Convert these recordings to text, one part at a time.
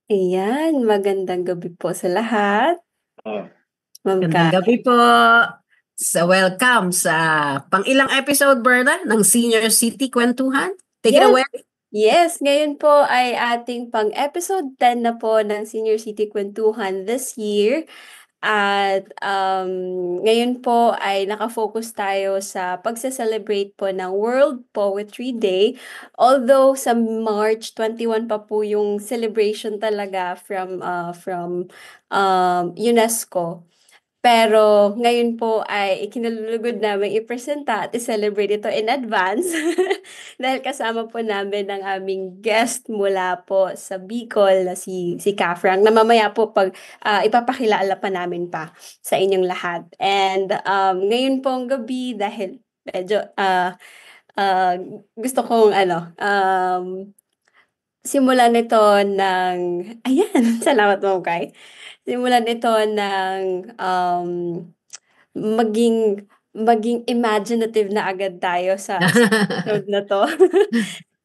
Ayan, magandang gabi po sa lahat. Oh, Ma'am Gandang Kat. gabi po. Welcome sa pang-ilang episode, Berna, ng Senior City Kwentuhan. Take it Yes, away. yes, ngayon po ay ating pang-episode 10 na po ng Senior City Kwentuhan this year. At ngayon po ay nakafocus tayo sa pagse-celebrate po ng World Poetry Day. Although sa March 21 pa po yung celebration talaga from UNESCO. Pero ngayon po ay ikinalulugod namin i-presenta at i-celebrate ito in advance dahil kasama po namin ang aming guest mula po sa Bicol na si Ka Frank na mamaya po ipapakilala pa namin pa sa inyong lahat. And ngayon pong gabi dahil medyo uh, gusto kong simulan ito ng ayan, salamat mo kay. Simulan ito ng maging maging imaginative na agad tayo sa episode na 'to.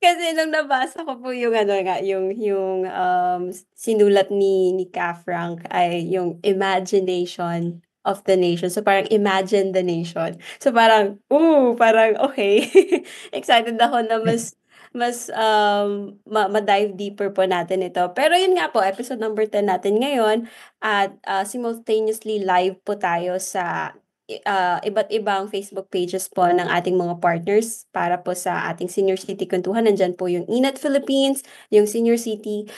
Kasi nung nabasa ko po yung ano nga, yung sinulat ni Ka Frank ay yung imagination of the nation. So parang imagine the nation. So parang okay. Excited ako na mas ma-dive deeper po natin ito. Pero yun nga po, episode number 10 natin ngayon at simultaneously live po tayo sa iba't ibang Facebook pages po ng ating mga partners para po sa ating Senior City Kwentuhan. Nandyan po yung Inat Philippines, yung Senior City,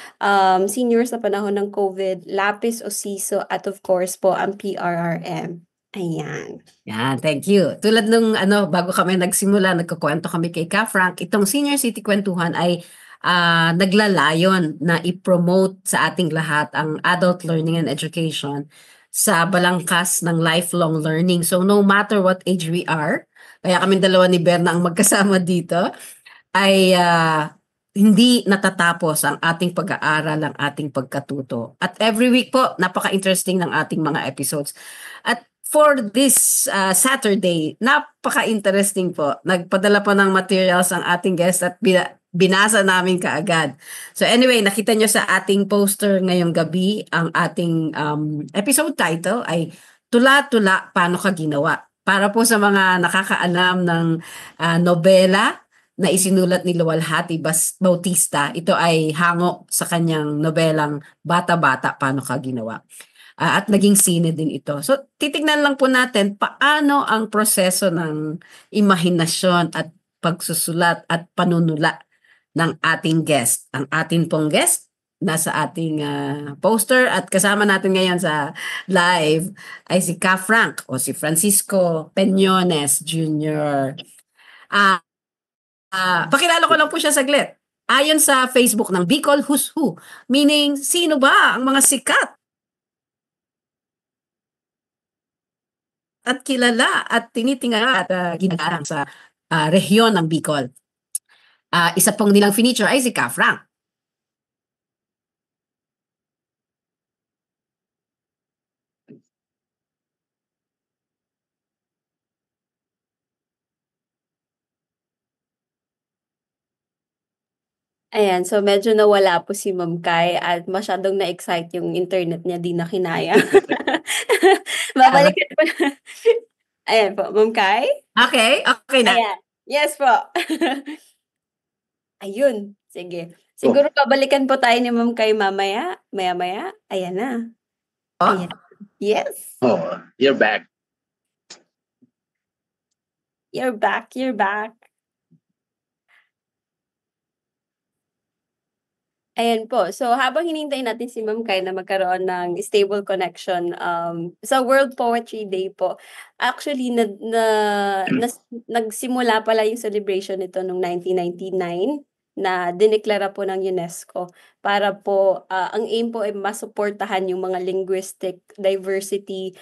senior sa panahon ng COVID, Lapis Osiso, at of course po ang PRRM. Ayan. Yan, thank you. Tulad nung bago kami nagsimula, nagkukwento kami kay Ka Frank, itong Senior City Kwentuhan ay naglalayon na i-promote sa ating lahat ang adult learning and education sa balangkas ng lifelong learning. So no matter what age we are, kaya kami dalawa ni Berna ang magkasama dito, ay hindi natatapos ang ating pag-aaral, ang ating pagkatuto. At every week po, napaka-interesting ng ating mga episodes. At for this Saturday, napaka-interesting po. Nagpadala po ng materials ang ating guest at binasa namin kaagad. So anyway, nakita nyo sa ating poster ngayong gabi, ang ating episode title ay Tula-Tula, Paano Ka Ginawa? Para po sa mga nakakaalam ng nobela na isinulat ni Luwalhati Bautista, ito ay hango sa kanyang nobelang Bata-Bata, Paano Ka Ginawa? At naging sine din ito. So, titignan lang po natin paano ang proseso ng imahinasyon at pagsusulat at panunula ng ating guest. Ang ating pong guest, nasa ating poster at kasama natin ngayon sa live ay si Ka Frank o si Francisco Peñones Jr. Pakilala ko lang po siya saglit. Ayon sa Facebook ng Bicol Who's Who, meaning sino ba ang mga sikat at kilala at tinitingala at ginagalang sa rehiyon ng Bicol. Isa pong nilang feature ay si Ka Frank. Ayan, so medyo nawala po si Ma'am Kai at masyadong na-excite yung internet niya, di na kinaya. Babalikan po. Ayan po, Ma'am Kai? Okay na. Ayan. Yes po. Ayun, sige. Siguro babalikan po tayo ni Ma'am Kai mamaya. Maya-maya. Ayan na. Ayan. Yes. Oh, you're back. You're back. You're back. Ayan po. So habang hinihintay natin si Ma'am Kai na magkaroon ng stable connection sa World Poetry Day po, actually nagsimula pala yung celebration nito noong 1999 na dineklara po ng UNESCO para po ang aim po ay masuportahan yung mga linguistic diversity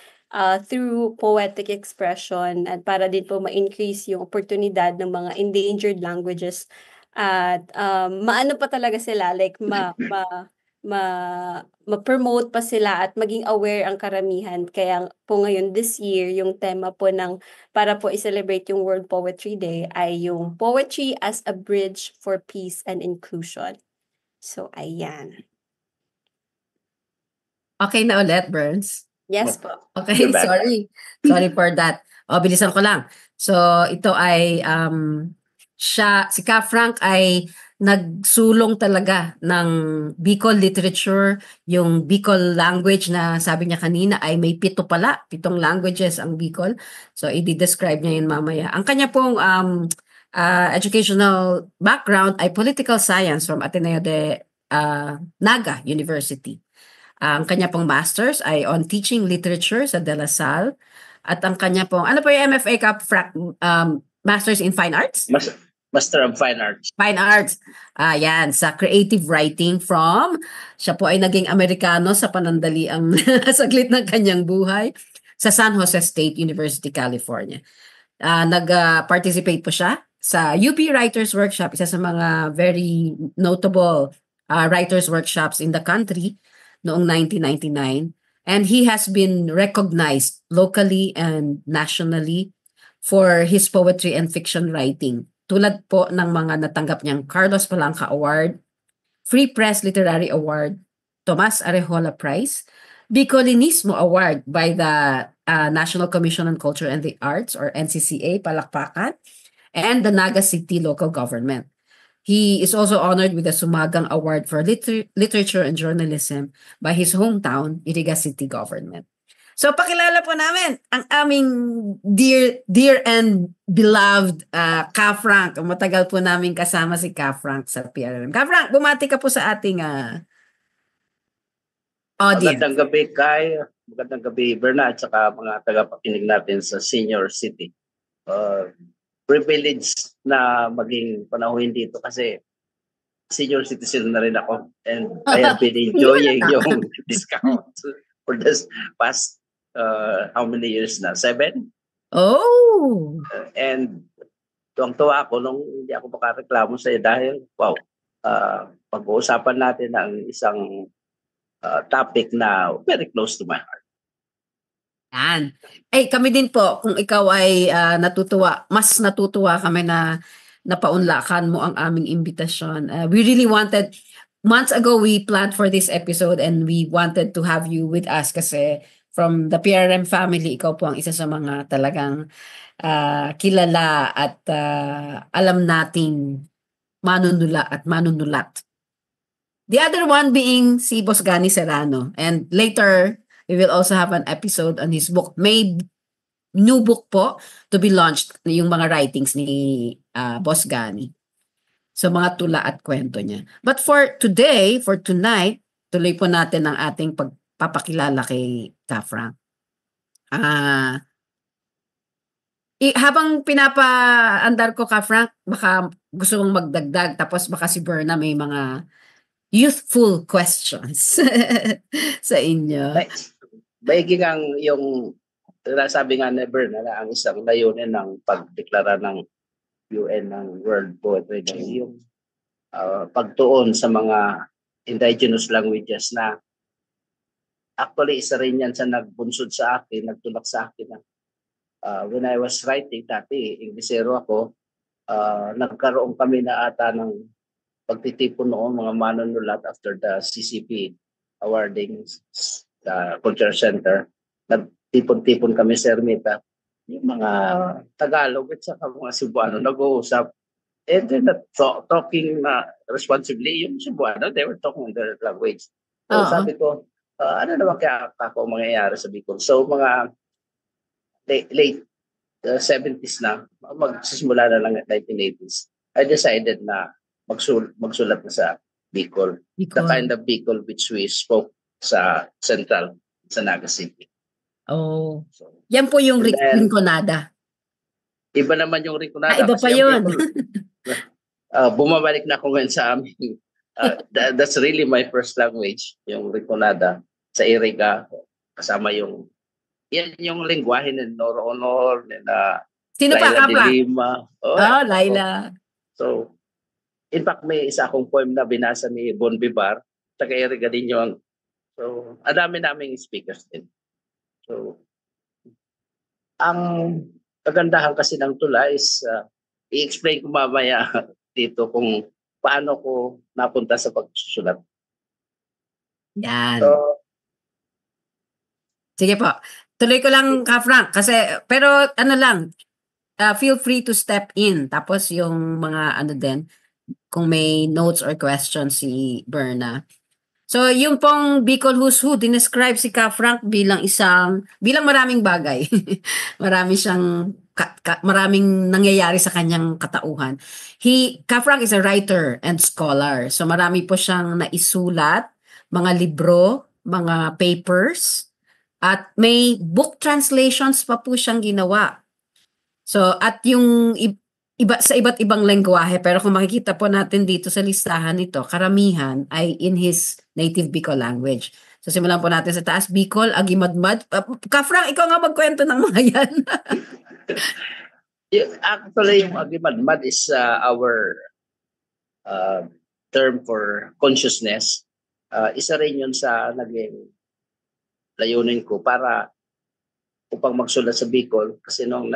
through poetic expression at para din po ma-increase yung oportunidad ng mga endangered languages at maano pa talaga sila like ma-promote pa sila at maging aware ang karamihan. Kaya po ngayon this year yung tema po ng para po i-celebrate yung World Poetry Day ay yung Poetry as a Bridge for Peace and Inclusion. So ayan. Okay na ulit, Burns? Yes po. Okay, You're back. sorry. Sorry for that. Bilisan ko lang. So, ito ay si Ka Frank ay nagsulong talaga ng Bicol literature, yung Bicol language na sabi niya kanina ay may 7 pala, 7 languages ang Bicol. So, i-describe niya yun mamaya. Ang kanya pong educational background ay political science from Ateneo de Naga University. Ang kanya pong master's ay on teaching literature sa De La Salle. At ang kanya pong, ano po yung MFA ka, Master's in Fine Arts? Master of Fine Arts. Fine Arts. Yan, sa creative writing from, siya po ay naging Amerikano sa panandaliang saglit ng kanyang buhay sa San Jose State University, California. Nag-participate po siya sa UP Writers Workshop, isa sa mga very notable writers workshops in the country noong 1999. And he has been recognized locally and nationally for his poetry and fiction writing. Tulad po ng mga natanggap niyang Carlos Palanca Award, Free Press Literary Award, Tomas Arejola Prize, Bicolinismo Award by the National Commission on Culture and the Arts or NCCA, Palakpakan, and the Naga City Local Government. He is also honored with the Sumagang Award for Literature and Journalism by his hometown, Iriga City Government. So pakilala po namin ang aming dear and beloved Ka Frank. Matagal po namin kasama si Ka Frank sa PRRM. Ka Frank, bumati ka po sa ating audience. Magandang gabi, Kai. Magandang gabi, Berna, at saka mga tagapakinig natin sa Senior City. Privilege na maging panahon dito kasi senior citizen na rin ako and I have been enjoying yung discount for this past how many years na? 7? Oh! And tuwang-tuwa ako nung hindi ako makareklamo sa'yo dahil pag-uusapan natin ang isang topic na very close to my heart. Yan. Kami din po, kung ikaw ay mas natutuwa kami na napaunlakan mo ang aming imbitasyon. We really wanted, months ago we planned for this episode and we wanted to have you with us kasi from the PRM family, ikaw po ang isa sa mga talagang kilala at alam nating manunula at manunulat. The other one being si Boss Gani Serrano. And later, we will also have an episode on his book. May new book po to be launched, yung mga writings ni Boss Gani. So mga tula at kwento niya. But for today, for tonight, tuloy po natin ang ating pagpapakilala kay Ka Frank. Habang pinapaandar ko, Ka Frank, baka gusto mong magdagdag tapos baka si Berna may mga youthful questions sa inyo. Baiging ang yung sabi nga ni Berna na ang isang layunin ng pagdeklara ng UN ng World Poetry Day, yung pagtuon sa mga indigenous languages na actually isa rin yan sa nagtulak sa akin na when I was writing dati, Inglesero ako, nagkaroon kami na ata ng pagtitipon noon mga manunulat after the CCP awarding Culture Center. Nagtipon-tipon kami sa Ermita. Yung mga Tagalog at saka mga Cebuano nag-uusap. And then talking responsibly, yung Cebuano, they were talking in their language. So sabi ko, ano naman kaya ako mangyayari sa Bicol? So mga late 70s na, magsisimula na lang at 1980s, I decided na magsulat na sa Bicol. The kind of Bicol which we spoke sa Central, sa Naga City. Oh. Yan po yung Rinconada. Iba naman yung Rinconada. Iba pa yun. Bumabalik na ako ngayon sa amin. That's really my first language, yung Rinconada. Sa Iriga, kasama yung lengguwahe ni Noro Honor, Sino pa ka pa? Laila. So, in fact, may isa akong poem na binasa ni Bon Bibar, taga Iriga din yung. So, adami naming speakers din. So, ang kagandahan kasi ng tula is i-explain ko mamaya dito kung paano ko napunta sa pagsusulat. Yan. So, Sige po. Tuloy ko lang, Ka Frank, kasi, pero ano lang, feel free to step in. Tapos yung mga ano din, kung may notes or questions si Berna. So, yung pong Bicol Who's Who, dinescribe si Ka Frank bilang maraming bagay. Marami siyang, maraming nangyayari sa kanyang katauhan. Ka Frank is a writer and scholar. So, marami po siyang naisulat, mga libro, mga papers, at may book translations pa po siyang ginawa. So, at yung iba sa iba't ibang lengguwahe, pero kung makikita po natin dito sa listahan nito, karamihan ay in his native Bicol language. So, simulan po natin sa taas, Bicol, Agimadmad. Ka-Frank, ikaw nga magkwento ng mga yan. Actually, yung Agimadmad is our term for consciousness. Isa rin yun sa naging layunin ko para upang magsulat sa Bicol kasi noong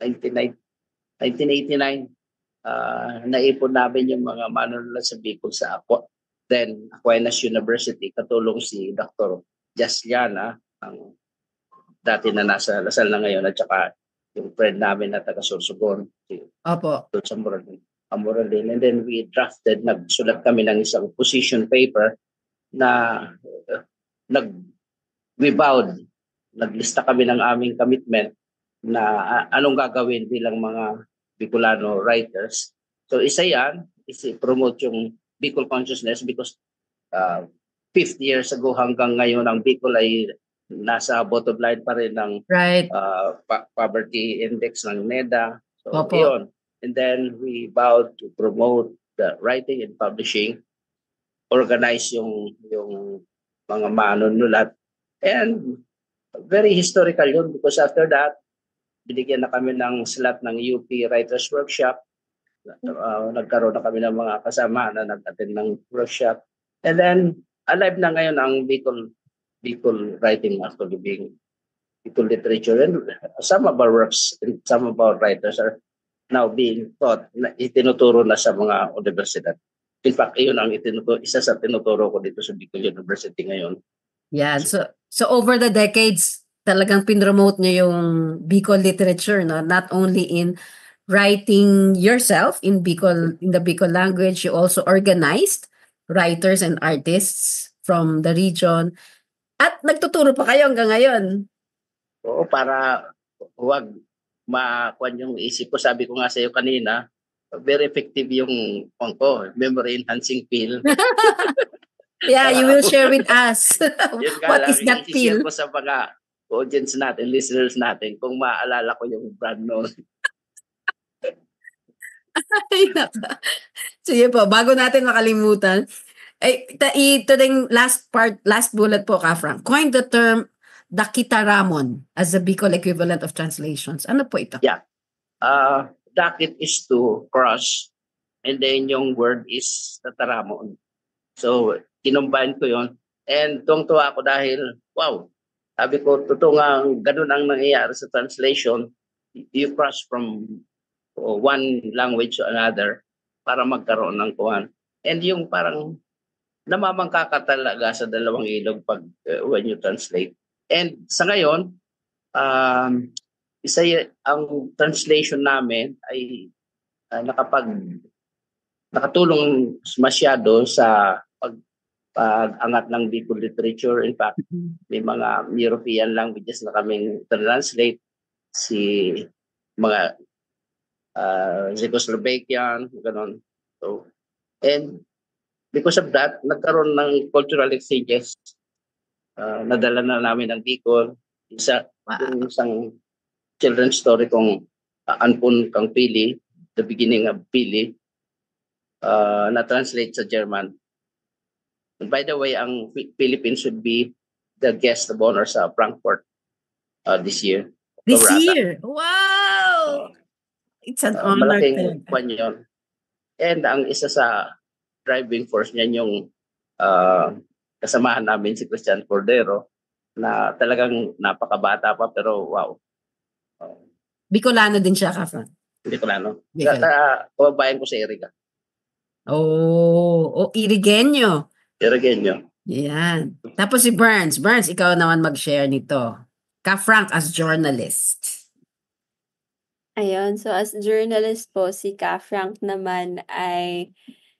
1989, naipon namin yung mga manunulat sa Bicol sa Aquinas University, katulong si Dr. Jasliana, ang dati na nasa Lasal na ngayon, at saka yung friend namin na taga Sorsogon, si Opo. Amoralin. And then we drafted, nagsulat kami ng isang position paper na we vowed, naglista kami ng aming commitment na anong gagawin bilang mga Bicolano writers. So isa yan, is promote yung Bicol consciousness because 50 years ago hanggang ngayon ang Bicol ay nasa bottom line pa rin ng poverty index ng NEDA. So yun. And then we vowed to promote the writing and publishing, organize yung mga manunulat, and very historical yun because after that, binigyan na kami ng slot ng UP Writers Workshop. Nagkaroon na kami ng mga kasama na nag-attend ng workshop. And then, alive na ngayon ang Bicol writing, actually being Bicol literature. And some of our works and some of our writers are now being taught, itinuturo na sa mga universidad. In fact, iyon ang isa sa tinuturo ko dito sa Bicol University ngayon. Yeah, so over the decades, talagang pinromote niyo yung Bicol literature, no? Not only in writing yourself in the Bicol language, you also organized writers and artists from the region. At nagtuturo pa kayo hanggang ngayon. Oo, para huwag makuan yung isip ko. Sabi ko nga sa iyo kanina, very effective yung memory enhancing pill. Yeah, you will share with us. What is that pill? I-share ko sa mga audience natin, listeners natin, kung maalala ko yung brand noon. Sige po, bago natin makalimutan, ito yung last bullet po, Ka Frank. Coin the term Dakita Ramon as the Bicol equivalent of translations. Ano po ito? Yeah. Dakit is to cross, and then yung word is Tataramon. So, kinumbine ko yon. And tuwang-tuwa ako dahil, wow, sabi ko, totoo nga, ganun ang nangyayari sa translation. You cross from one language to another para magkaroon ng kuhan. And yung parang namamangka ka talaga sa dalawang ilog pag when you translate. And sa ngayon, ang translation namin ay nakatulong masyado sa pag-angat ng Bicol literature. In fact, may mga European languages na kaming translate, si mga Czechoslovakian, gano'n. So, and because of that, nagkaroon ng cultural exchanges. Nadala na namin ng Bicol. Yung isang children's story kong Anpun Kang Pili, The Beginning of Pili, na-translate sa German. And by the way, ang Philippines should be the guest of honor sa Frankfurt this year. This year? Wow! It's an honor. Malaking kwan yun. And ang isa sa driving force niyan yung kasamahan namin si Christian Cordero na talagang napakabata pa pero wow. Bicolano din siya, Ka Frank? Bicolano. Kababayan ko si Erika. Oh, Irigenyo. Iragenyo. Yan. Tapos si Burns. Burns, ikaw naman mag-share nito. Ka-Frank as journalist. Ayun, so as journalist po, si Ka Frank naman ay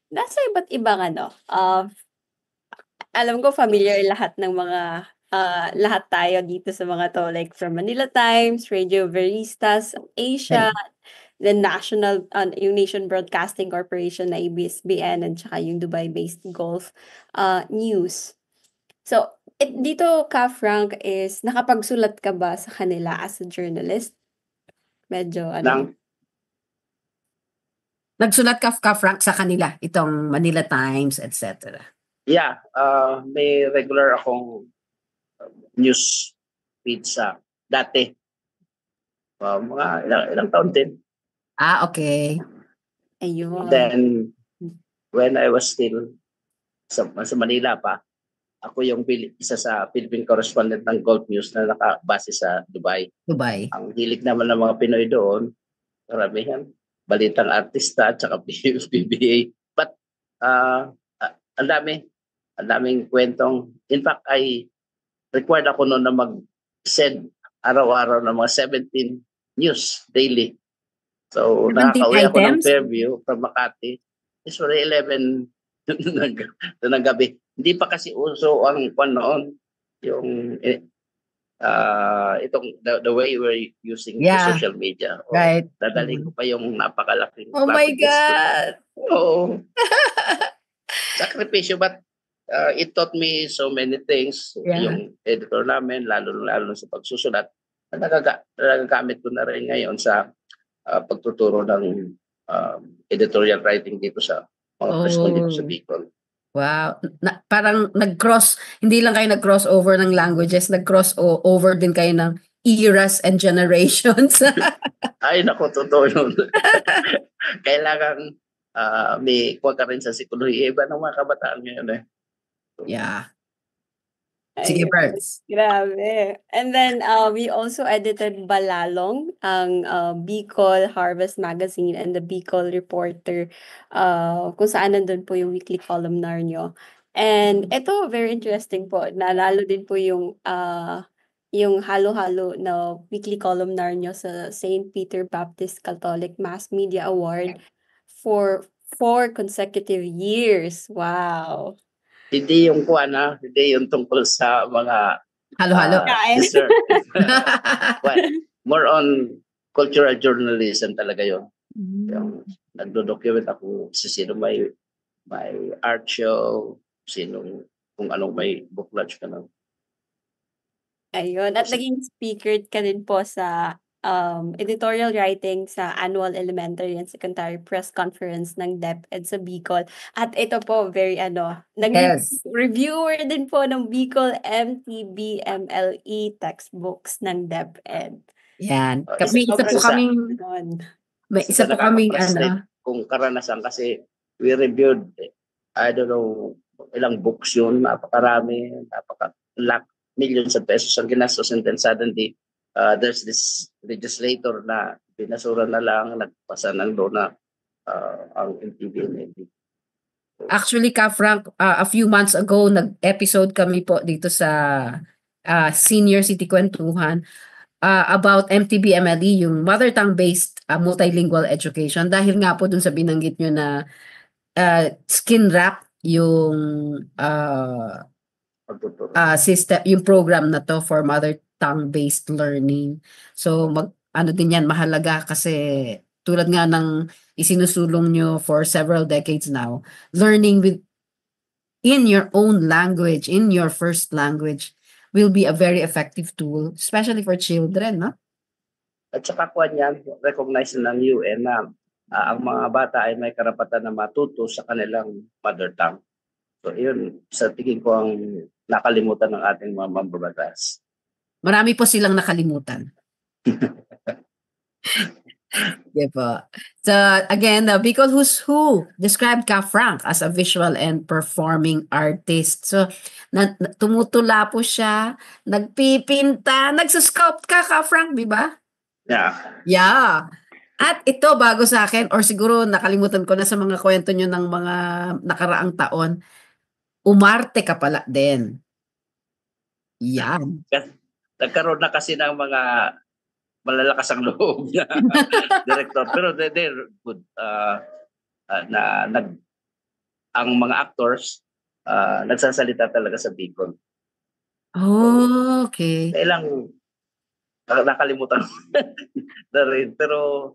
nasa iba't ibang alam ko familiar lahat ng mga lahat tayo dito sa mga 'to, like from Manila Times, Radio Veristas, Asia, the national yung Nation Broadcasting Corporation na ABS-CBN at saka yung Dubai-based Gulf News. So, dito Ka Frank is nakapagsulat ka ba sa kanila as a journalist? Medyo Nang, Nagsulat ka, Frank, sa kanila, itong Manila Times, etc. yeah, may regular akong news feed sa dati. Mga ilang taon din. Okay. ayun. Then, when I was still sa Manila pa, ako yung isa sa Philippine correspondent ng Gulf News na nakabase sa Dubai. Dubai. Ang hilig naman ng mga Pinoy doon, karamihan, balitang artista at saka PBA. But, ang daming kwentong. In fact, required ako noon na mag-send araw-araw ng mga 17 news daily. So, 17 nakakauwi ako ng items? Fairview from Makati. It's already 11 ng gabi. Hindi pa kasi uso ang noon, yung itong the way we're using the social media. Right. Dadalhin ko pa yung napakalaking Oh my floppy disk ko. God! Oo. Sakripisyo, but it taught me so many things. Yeah. Yung editor namin, lalo sa pagsusulat, nagagamit ko na rin ngayon sa pagtuturo ng editorial writing dito sa mga press ko dito sa Bicol. Wow. Parang hindi lang kayo nag-cross over ng languages, nag-cross over din kayo ng eras and generations. Ay, naku, totoo yun. Kailangan may kuha ka rin sa psikolohiya. Iba ng mga kabataan ngayon eh. Yeah. Sige, Ayun. Burns. Grabe. And then, we also edited Balalong, ang Bicol Harvest Magazine and the Bicol Reporter, kung saan nandun po yung weekly columnar nyo. And ito, very interesting po. Nalalo din po yung halo-halo na weekly columnar nyo sa St. Peter Baptist Catholic Mass Media Award for 4 consecutive years. Wow. Hindi yung hindi yung tungkol sa mga Halo-halo. dessert. Well, more on cultural journalism talaga yun. Yung nagdo-document ako sino may art show, kung anong may book launch ka na. Ayun. At naging speaker ka din po sa editorial writing sa annual elementary and secondary press conference ng DepEd sa Bicol. At ito po, very naging reviewer din po ng Bicol MTB MLE textbooks ng DepEd. Yan. May isa po kaming kung karanasan kasi we reviewed, I don't know, ilang books yun, napakarami, millions of pesos ang ginastos, and then suddenly there's this legislator na binasura na lang, nagpasa ng law na ang MTB and MLE. Actually, Ka Frank, a few months ago, nag-episode kami po dito sa Senior City Kwentuhan about MTB MLE, yung mother tongue-based multilingual education. Dahil nga po dun sa binanggit nyo na skin wrap yung system, yung program na to for mother tongue-based learning. So, din yan mahalaga kasi tulad nga ng isinusulong nyo for several decades now, learning in your own language, in your first language, will be a very effective tool, especially for children, no? At saka recognize ng UN na ang mga bata ay may karapatan na matuto sa kanilang mother tongue. So, yun, sa tingin ko ang nakalimutan ng ating mga mambabatas. Marami po silang nakalimutan. Diba? So again, the Bicol Who's Who described Ka Frank as a visual and performing artist. So tumutula po siya, nagpipinta, nagsusculpt Ka Frank, di ba? Yeah. At ito bago sa akin, or siguro nakalimutan ko na sa mga kwento nyo ng mga nakaraang taon, umarte ka pala din. Yan. Nagkaroon na kasi ng mga malalakas ang loob na director. Pero they're good. Ang mga actors, nagsasalita talaga sa Bicol. Oh, okay. Kailang nakalimutan na rin. Pero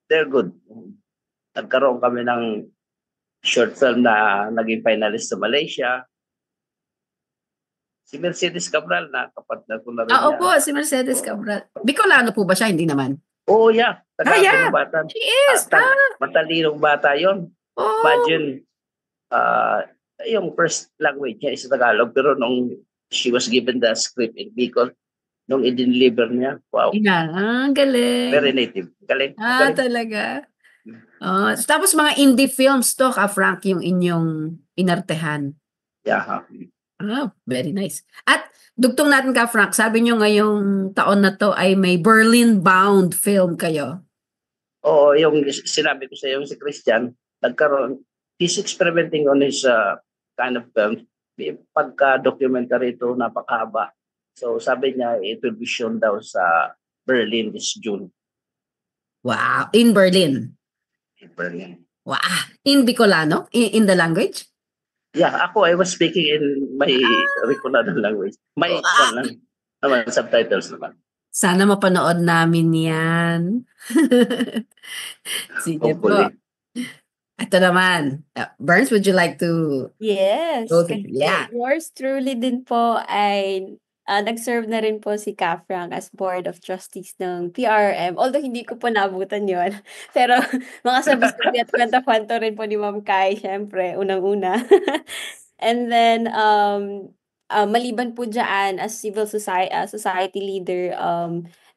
they're good. Nagkaroon kami ng short film na naging finalist sa Malaysia. Si Mercedes Cabral, na kapatid ko na rin Ah, yan. opo, si Mercedes Cabral. Bicolano po ba siya? Hindi naman. Oh, yeah. Yeah. Bata. She is. Matalinong bata yon. Oh. Imagine, yung first language niya is Tagalog, pero nung she was given the script in Bicol, nung i-deliver niya, wow. Ang galing. Very native. Galing. Galing. Talaga. Tapos mga indie films to, Frank, yung inyong inartehan. Yeah. Very nice. At dugtong natin Frank, sabi nyo ngayong taon na to ay may Berlin-bound film kayo. Oo, yung sinabi ko sa iyo, si Christian, nagkaroon, he's experimenting on his kind of film. Pagka-documentary ito, napakahaba. So sabi niya, it will be shown daw sa Berlin this June. Wow, in Berlin? In Berlin. Wow, in Bicolano? In the language? Yeah, I was speaking in my Bicolano language. May subtitles naman. Sana mapanood namin yan. Sige po. Ito naman. Burns, would you like to? Yes. Yeah. Yours truly din po ay nag-serve na rin po si Frank as Board of Trustees ng PRM. Although hindi ko po naabutan yon. Pero mga sabi-sabi at kwento-kwento rin po ni Ma'am Kai, syempre, unang-una. And then, maliban po dyan, as civil society leader,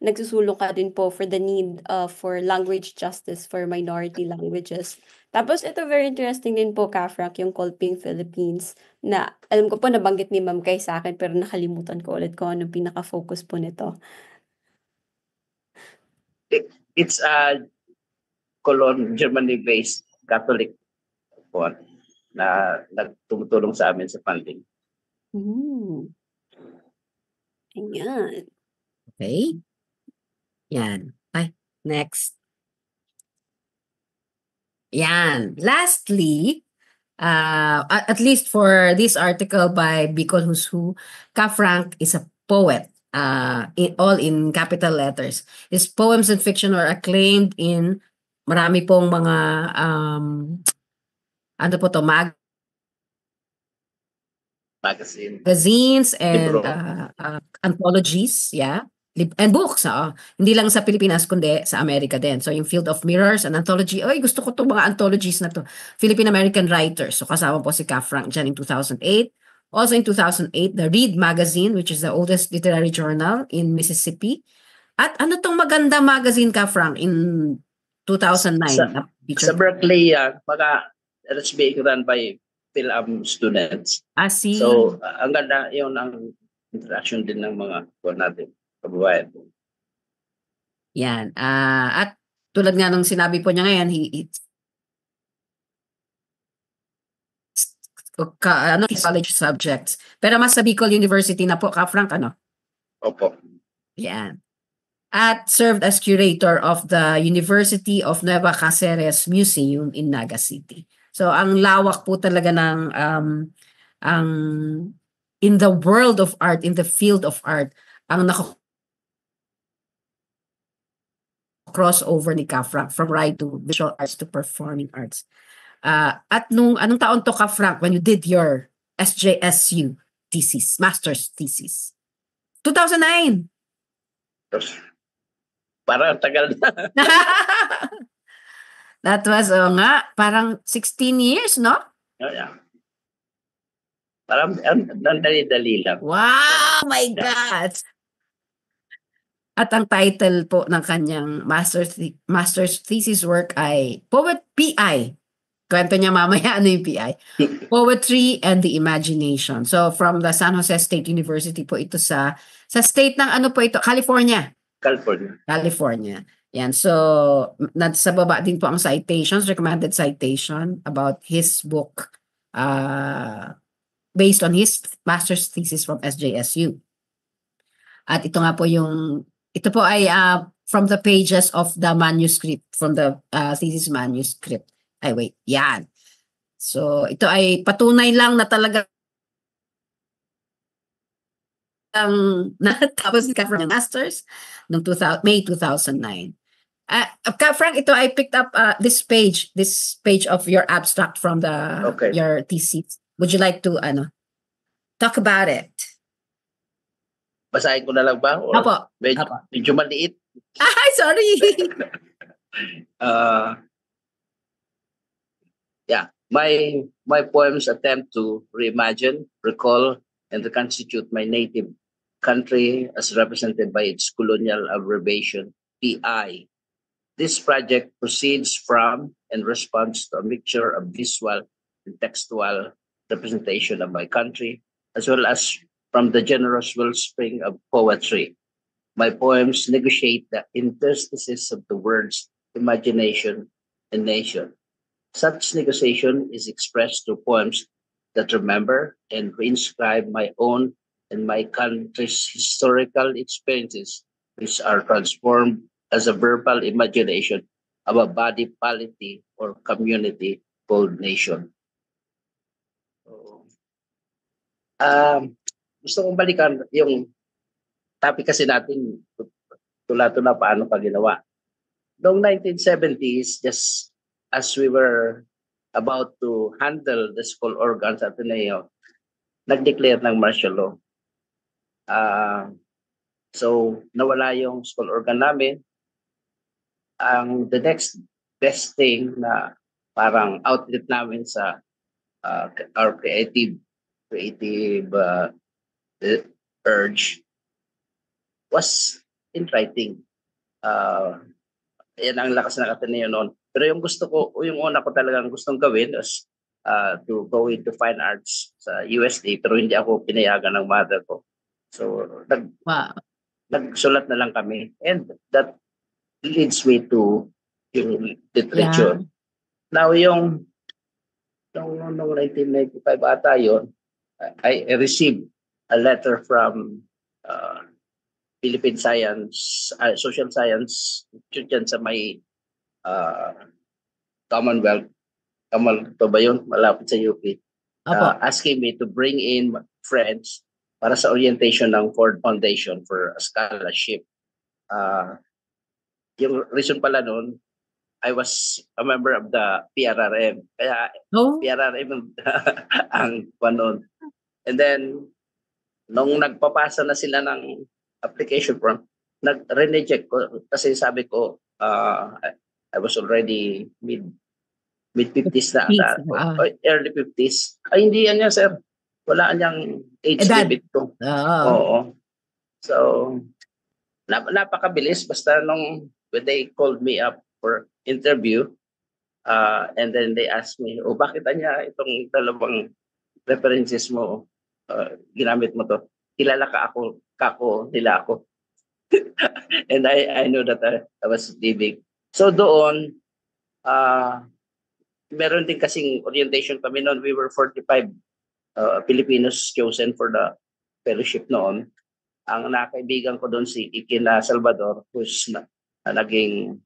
nagsusulong ka din po for the need for language justice for minority languages. Tapos ito very interesting din po, Frank, yung Kolping Philippines, na alam ko po nabanggit ni Ma'am Kai sa akin pero nakalimutan ko ulit kung anong pinaka-focus po nito. It's a Cologne, Germany-based Catholic one na nagtumutulong sa amin sa funding. Ayan. Okay. Yan. Ay, next. Yan. Lastly, at least for this article by Bicol Who's Who, Frank is a poet, all in capital letters. His poems and fiction are acclaimed in marami pong mga ano po to, magazines and anthologies, yeah. And books, hindi lang sa Pilipinas kundi sa Amerika din. So yung Field of Mirrors, an anthology, gusto ko itong mga anthologies na to. Philippine-American writers. So kasama po si Frank dyan in 2008. Also in 2008, the Read Magazine, which is the oldest literary journal in Mississippi. At ano tong maganda magazine, Frank, in 2009? Sa Berkeley, that's being run by film students. See. So ang ganda yun ang interaction din ng mga natin. Kababayan. Yan. At tulad nga nung sinabi po niya ngayon, college subjects. Pero mas sa Bicol University na po, Frank, ano? Opo. Yan. At served as curator of the University of Nueva Cáceres Museum in Naga City. So, ang lawak po talaga ng in the world of art, in the field of art, ang crossover ni Frank from writing to visual arts to performing arts. At anong taon to Frank when you did your SJSU thesis, master's thesis? 2009. Parang tagal na. That was parang 16 years, no? Yeah. Parang dali-dali lang. Wow, my God! At ang title po ng kanyang master's thesis work ay PI. Kwento niya mamaya ano yung PI. Poetry and the Imagination. So from the San Jose State University po ito sa state ng ano po ito? California. Yan. So sa baba din po ang citations, recommended citation about his book based on his master's thesis from SJSU. At ito nga po ito po ay from the pages of the manuscript, from the thesis manuscript. Ay wait, yan. So ito ay patunay lang na talaga natapos ni Frank ng masters noong May 2009. Frank, ito I picked up this page of your abstract from your thesis. Would you like to talk about it? Basahin ko na lang ba? Or Apo. Medyo maliit. Ay, sorry. Yeah, my poems attempt to reimagine, recall, and reconstitute my native country as represented by its colonial abbreviation, PI. This project proceeds from and responds to a mixture of visual and textual representation of my country, as well as from the generous wellspring of poetry. My poems negotiate the interstices of the words imagination and nation. Such negotiation is expressed through poems that remember and reinscribe my own and my country's historical experiences, which are transformed as a verbal imagination of a body polity or community called nation. Gusto kong balikan yung topic kasi natin, tula-tula paano pa ginawa. Noong 1970s, just as we were about to handle the school organs at Ateneo, nag-declare ng martial law. So, nawala yung school organ namin. The next best thing na parang outlet namin sa our creative urge was in writing. Yan ang lakas ng Ateneo noon. Pero yung una ko talagang gustong gawin was to go into fine arts sa USD, pero hindi ako pinayagan ng mother ko. So, nagsulat na lang kami. And that leads me to yung literature. Yeah. Now, noong 1995 ata yun, I received a letter from Philippine Social Science Institute sa may Commonwealth. Commonwealth ba yun? Malapit sa UP. Asking me to bring in friends para sa orientation ng Ford Foundation for a scholarship. Yung reason pala noon, I was a member of the PRRM. Kaya PRRM ang panon. And then, nung nagpapasa na sila ng application form, nag-reject ko kasi sabi ko, I was already mid-50s na ata. Early 50s. Ay, hindi yan yan, sir. Wala niyang age limit ko. Oo. So, napakabilis. Basta when they called me up for interview, and then they asked me, bakit niya itong dalawang references mo, ginamit mo to? Kilala nila ako. And I know that I was leaving. So doon, meron din kasing orientation kami noon. We were 45 Filipinos chosen for the fellowship noon. Ang nakaibigan ko doon si Ikina Salvador, who's naging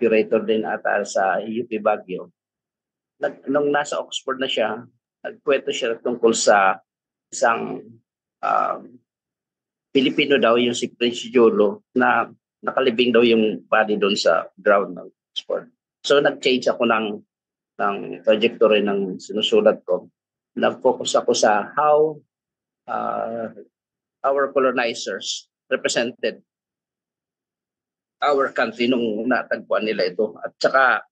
curator din ata sa UP Baguio. Nung nasa Oxford na siya, nagkwento siya tungkol sa isang Pilipino daw, yung si Prince Jolo, na nakalibing daw yung body doon sa ground ng Oxford. So nag-change ako ng trajectory ng sinusulat ko. Nag-focus ako sa how our colonizers represented our country nung natagpuan nila ito. At saka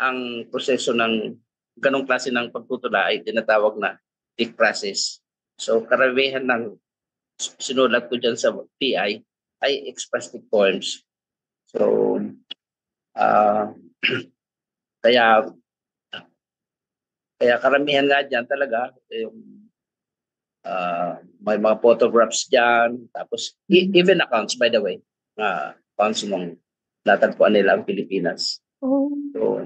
ang proseso ng ganong klase ng pagtutula ay tinatawag na thick process. So karamihan ng sinulat ko dyan sa PI ay expressive poems. So kaya karamihan nga dyan talaga yung may mga photographs dyan, tapos even accounts, by the way, accounts nung natagpuan nila ang Pilipinas. So,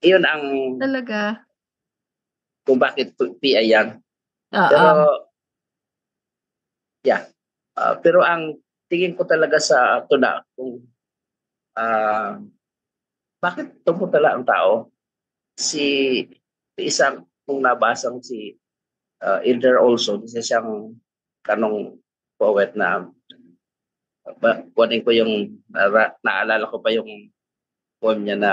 iyon ang talaga. kung bakit PI yan. Oo. Pero, yeah. Pero ang tingin ko talaga sa tula, kung bakit tumutala ang tao? Si isang kung nabasang si Elder Olson, isa siyang kanong poet na kunin ko yung naalala ko pa yung poem niya na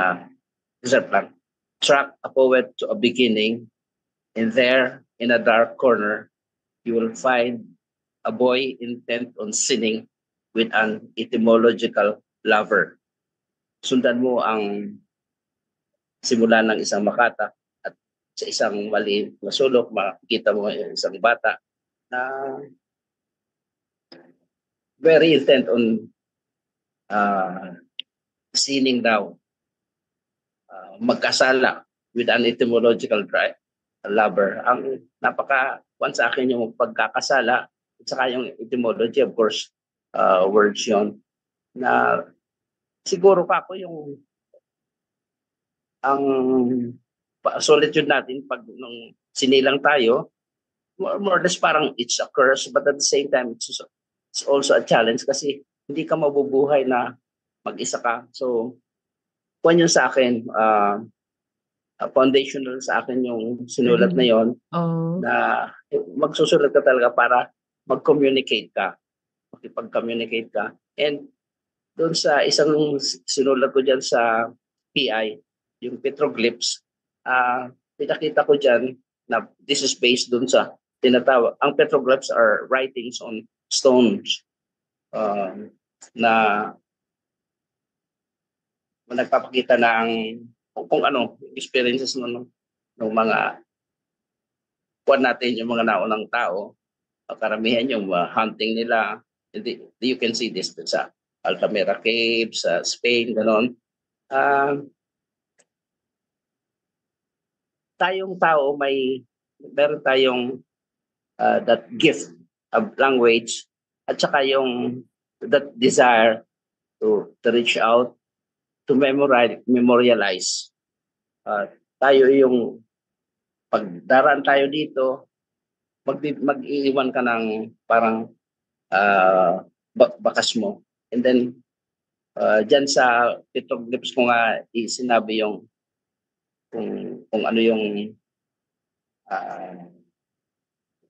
reserve lang. Track a poet to a beginning, and there in a dark corner you will find a boy intent on sinning with an etymological lover. Sundan mo ang simula ng isang makata at sa isang maliit na sulok, makikita mo yung isang bata na very intent on sinning daw. Magkasala with an etymological lover. Ang napaka-kwan sa akin yung pagkakasala at saka yung etymology, of course, words yun, na siguro pa ako yung ang solitude natin pag nung sinilang tayo, more or less parang it's a curse, but at the same time, it's also a challenge kasi hindi ka mabubuhay na mag-isa ka. So, kung yun sa akin, foundational sa akin yung sinulat na yon, na magsusulat ka talaga para mag-communicate ka, makipag-communicate ka. And doon sa isang sinulat ko dyan sa PI, yung petroglyphs, pinakita ko dyan na this is based doon sa tinatawag. Ang petroglyphs are writings on stones na nagpapakita ng kung ano experiences ng mga kuwan natin, yung mga naunang tao. Karamihan yung hunting nila. You can see this sa Altamira Cave, sa Spain, gano'n. Tayong tao meron tayong that gift of language at saka yung that desire to reach out, to memorialize. Tayo yung pagdaraan tayo dito, mag-iiwan ka ng parang bakas mo. And then dyan sa petroglyphs ko nga sinabi yung kung ano yung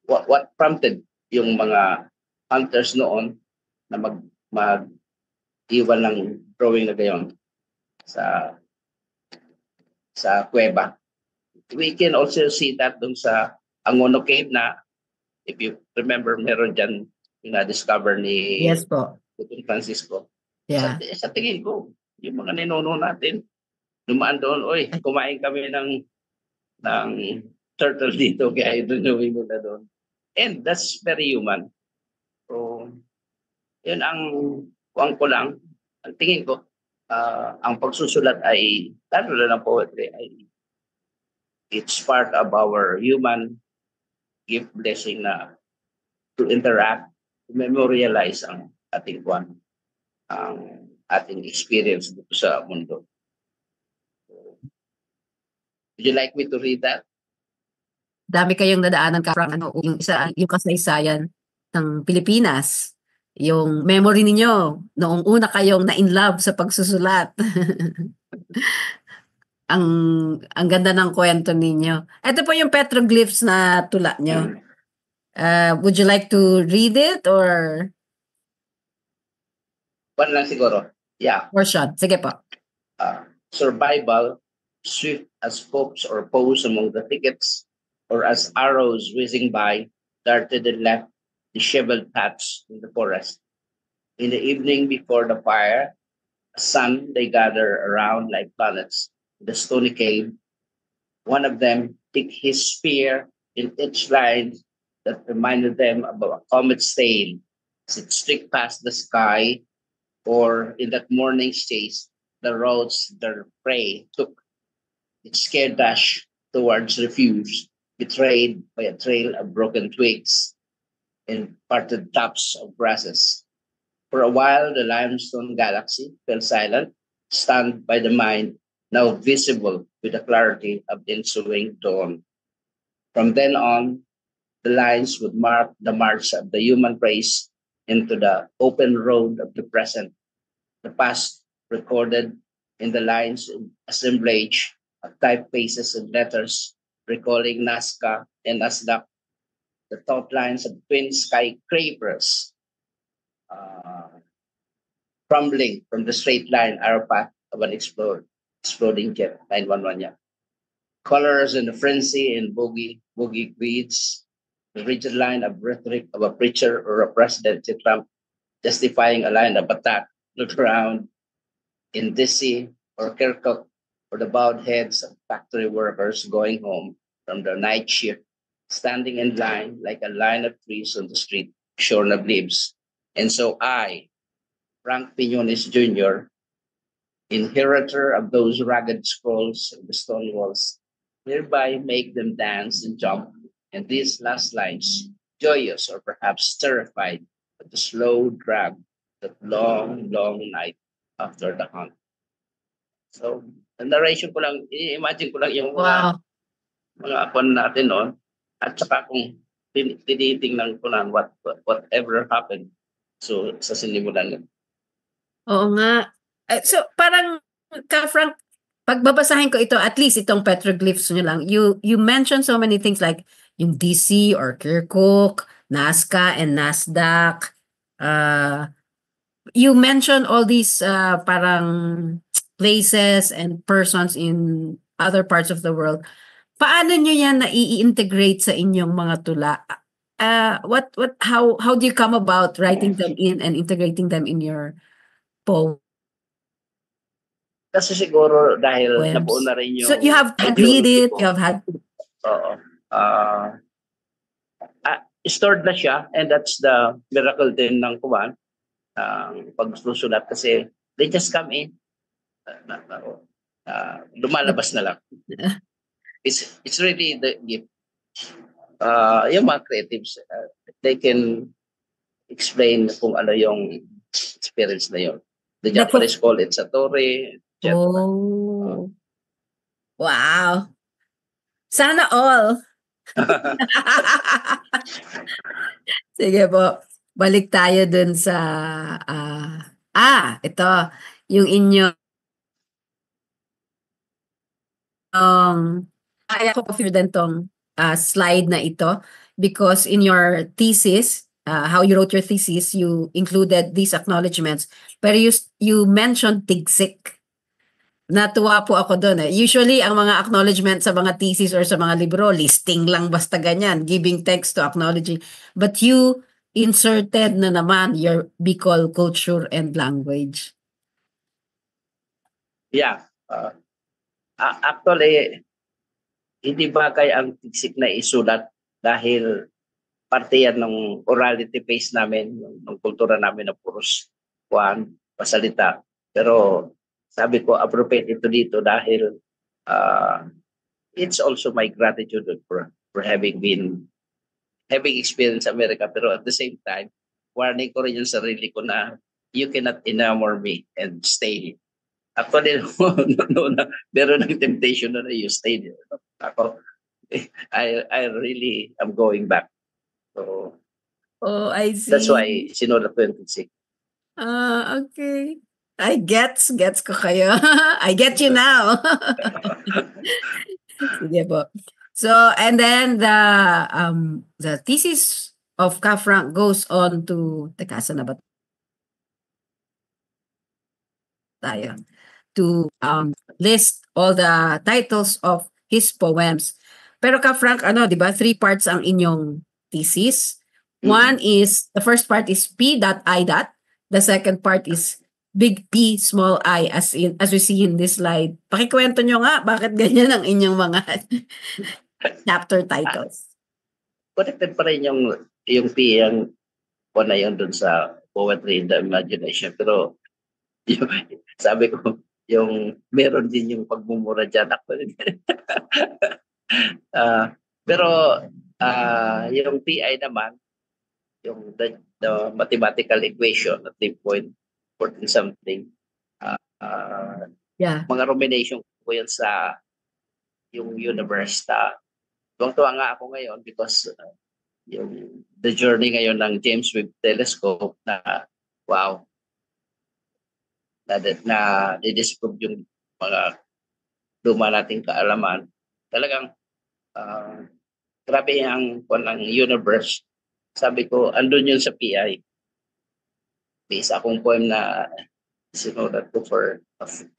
what prompted yung mga hunters noon na mag-iwan ng drawing na gayon sa kuweba. We can also see that dun sa Angono Cave na, if you remember, meron dyan yung na-discover ni Yes po. Francisco. Yeah. Sa tingin ko, yung mga ninuno natin, dumaan doon, kumain kami ng turtle dito, kaya inuwi mo na doon. And that's very human. So, yun ang kuwang ko lang. Ang tingin ko, ang pagsusulat ay, lalo na ng poetry, ay it's part of our human gift blessing na to interact, to memorialize ang ating kuwan, ang ating experience dito sa mundo. Would you like me to read that? Dami kayong nadaanan yung kasaysayan ng Pilipinas. Yung memory ninyo noong una kayong na in love sa pagsusulat. ang ganda ng kwento ninyo. Ito po yung petroglyphs na tula nyo. Would you like to read it or? One lang siguro. Yeah. Portion. Sige po. Survival, swift as hopes or pose among the thickets, or as arrows whizzing by, darted and left disheveled paths in the forest. In the evening before the fire, a sun they gather around like planets in the stony cave. One of them took his spear in each line that reminded them of a comet's tail as it streaked past the sky, or in that morning's chase, the roads their prey took. Its scared dash towards refuge, betrayed by a trail of broken twigs and parted tops of grasses. For a while, the limestone galaxy fell silent, stunned by the mind now visible with the clarity of the ensuing dawn. From then on, the lines would mark the march of the human race into the open road of the present. The past recorded in the lines and assemblage of typefaces and letters, recalling Nazca and Nasdaq, the top lines of twin skyscrapers, crumbling from the straight line arrow path of an exploding jet, 911 yan. Colors in the frenzy and boogie beats, the rigid line of rhetoric of a preacher or a president, Trump, justifying a line of attack, the ground in DC or Kirkuk, or the bowed heads of factory workers going home from their night shift, standing in line like a line of trees on the street, shorn of leaves. And so I, Frank Piñones Jr., inheritor of those rugged scrolls of the stone walls, hereby make them dance and jump. And these last lines, joyous or perhaps terrified at the slow drag, that long, long night after the hunt. So, the narration ko lang, i-imagine ko lang yung Wow. mga akon natin, no? At saka kung tinitingnan ko na whatever happened. So, sa sinimulan. Oo nga. So parang Frank, pagbabasahin ko ito, at least itong petroglyphs nyo lang, you mentioned so many things like yung DC or Kirkuk, Nazca and Nasdaq. You mentioned all these parang places and persons in other parts of the world. Paano nyo yan na i-integrate sa inyong mga tula? How do you come about writing them in and integrating them in your poem? Kasi siguro dahil Poems. nabuo na rin yung... So you have had read it, you have had... Oo. Stored na siya, and that's the miracle din ng kuwan. Pagsusulat kasi they just come in. Lumalabas na lang. It's really the gift. Yung mga creatives, they can explain kung ano yung experience na yun. The Japanese call it satori. Oh. Wow. Sana all. Sige po. Balik tayo dun sa ito yung inyong kaya ko din tong slide na ito because in your thesis, how you wrote your thesis, you included these acknowledgements. Pero you mentioned tigsik. Natuwa po ako doon eh. Usually, ang mga acknowledgement sa mga thesis or sa mga libro, listing lang basta ganyan, giving text to acknowledging. But you inserted na naman your Bicol culture and language. Yeah. Actually, hindi bagay ang tigsik na isulat dahil parte yan ng orality phase namin, ng kultura namin na puros pasalita. Pero sabi ko, appropriate ito dito dahil it's also my gratitude for having experienced America. Pero at the same time, warning ko rin yung sarili ko na you cannot enamor me and stay. Actually, meron ng temptation na you stay there. Ako, I really am going back. So, I see. That's why sinulat ko yung tigsik. Okay. I gets ko kayo. I get you now. Sige po. So, and then the thesis of Frank goes on to, teka, saan na ba tayo? To list all the titles of his poems. Pero Frank, di ba, 3 parts ang inyong thesis. One is, the first part is P.I. The second part is big P, small I, as we see in this slide. Pakikwento nyo nga, bakit ganyan ang inyong mga chapter titles? Connected pa rin yung P, yung na yun dun sa poetry in the imagination. Pero sabi ko, yung meron din yung pagmumura dyan. Pero yung PI naman, yung the mathematical equation at 3.14 something, Yeah. mga rumination ko yan sa yung universe tuwang-tuwa nga ako ngayon because the journey ngayon ng James Webb Telescope na wow, na i-disprove yung mga luma nating kaalaman. Talagang grabe ang ng universe. Sabi ko, andun yun sa PI. May isa akong poem na sinulat ko for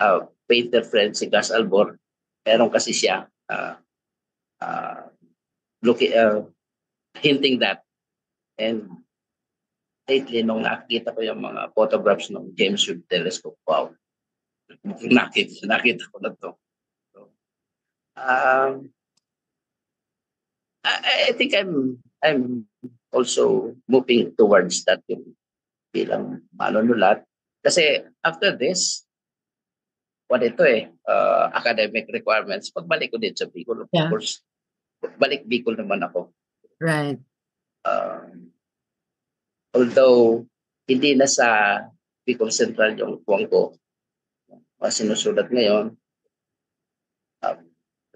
a painter friend, si Gus Albor. Meron kasi siya hinting that. And lately, nung nakikita ko yung mga photographs ng James Webb Telescope, wow, nakita ko na to. So, I think I'm also moving towards that yung bilang manunulat. Kasi after this, what ito academic requirements, pagbalik ko dito sa Bicol, of course, balik Bicol naman ako. Right. Although, hindi na sa Bicol Central yung tuwang ko, sinusulat ngayon,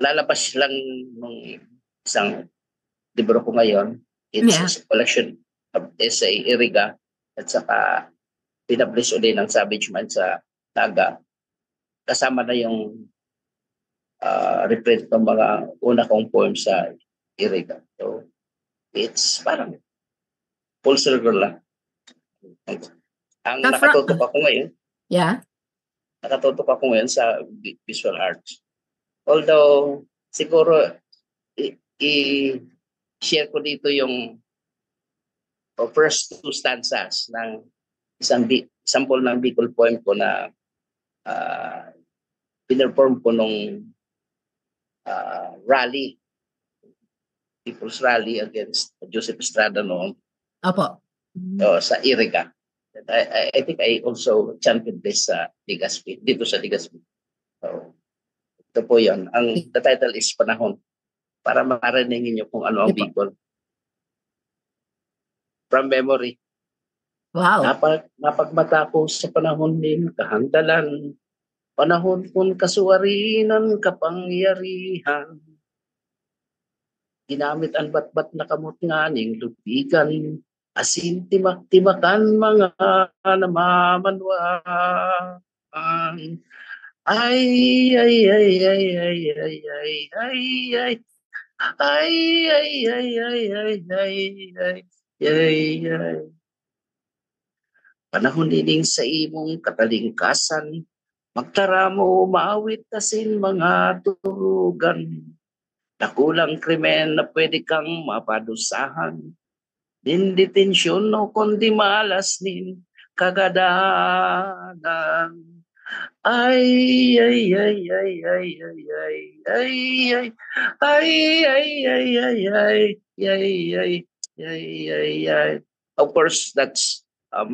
lalabas lang ng isang libro ko ngayon. It's a collection of essay, Iriga, at saka pinablish ulit ng Savage Man sa Naga. Kasama na yung reprint ng mga una kong poems sa Iriga. So, it's parang full circle lang. Ang nakatutok ako ngayon, nakatutok ako ngayon sa visual arts. Although, siguro, i-share ko dito yung first two stanzas ng isang sample ng Bicol poem ko na pinerform ko nung rally, People's Rally against Joseph Estrada noon. Opo. Sa Iriga. I think I also chanted this sa Legazpi, dito sa Legazpi. So, ito po yun. The title is Panahon. Para marinig niyo kung ano ang Bicol. From memory. Wow. Napagmata ko sa panahon din kahandalan. Panahon kung kasuwarinan, kapangyarihan. Ginamit ang batbat na kamot nganing lupigan. Asin timak-timakan mga namamanwaan. Ay, ay, ay, ay, ay, ay, ay, ay, ay. Ay, ay, ay, ay, ay, ay, ay, ay, ay. Panahon nining sa imong katalingkasan, magtara mo maawit asin mga turugan. Nakulang krimen na pwede kang mapadusahan. Din detensyon no kundi malas nin kagadanan. Ay, ay, ay, ay, ay, ay, ay, ay, ay, ay, ay, ay, ay, ay, ay, ay, ay, ay, ay. Of course, that's a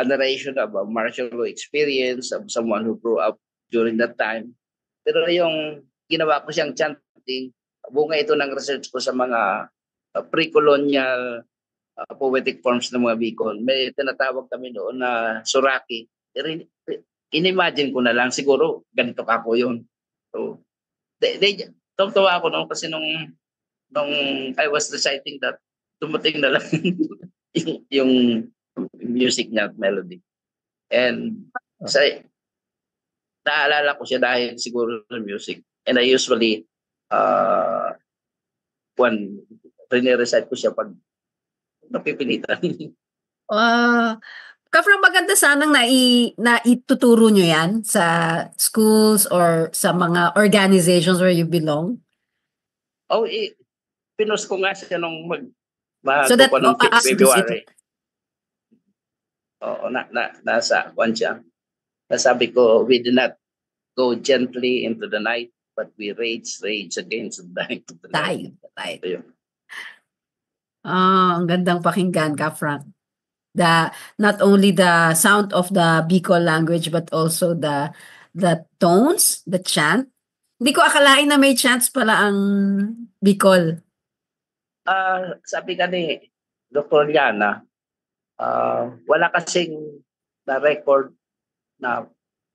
narration of a martial law experience of someone who grew up during that time. Pero yung ginawa ko siyang chanting, bunga ito ng research ko sa mga pre-colonial poetic forms ng mga Bicol. May tinatawag kami noon na suraki. In-imagine ko na lang, siguro ganito ka ko yun. So, tawa ako noon kasi nung I was reciting that, tumating na lang yung music niya, melody. And naalala ko siya dahil siguro sa music. And I usually recite ko siya pag napipilitan. Kafrang, maganda sanang naituturo nyo yan sa schools or sa mga organizations where you belong. Pinost ko nga siya nung so that ng February. Nasa one siya. Nasabi ko, we do not go gently into the night, but we rage against the night. Ang gandang pakinggan ka, Frank. Not only the sound of the Bicol language, but also the tones, the chant. Hindi ko akalain na may chants pala ang Bicol. Sabi ka ni Dr. Liana, wala kasing na-record na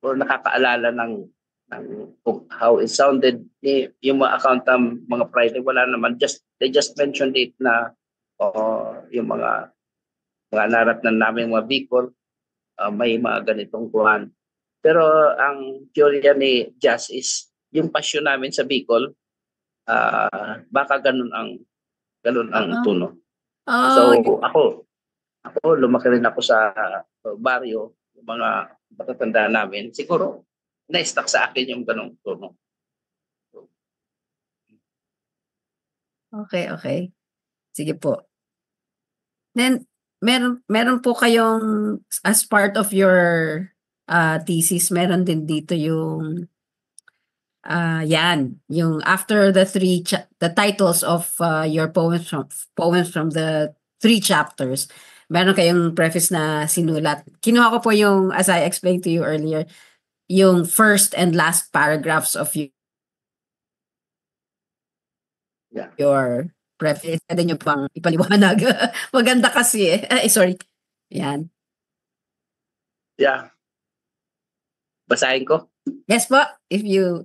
or nakakaalala ng how it sounded, yung mga account ng mga Friday, wala naman. They just mentioned it na yung mga naratnan namin mga Bicol, may mga ganitong kuhan. Pero ang teorya ni Jazz is yung passion namin sa Bicol, baka ganun ang tuno. So ako lumaki rin ako sa baryo, yung mga matatanda namin. Siguro na-stuck sa akin yung ganung tuno. Okay. Sige po. Then meron po kayong as part of your thesis, meron din dito yung yung after the the titles of your poems from the 3 chapters. Meron kayong preface na sinulat. Kinuha ko po yung, as I explained to you earlier, yung first and last paragraphs of your preface. Pwede nyo pang ipaliwanag. Maganda kasi sorry. Yan. Yeah. Basahin ko? Yes po, if you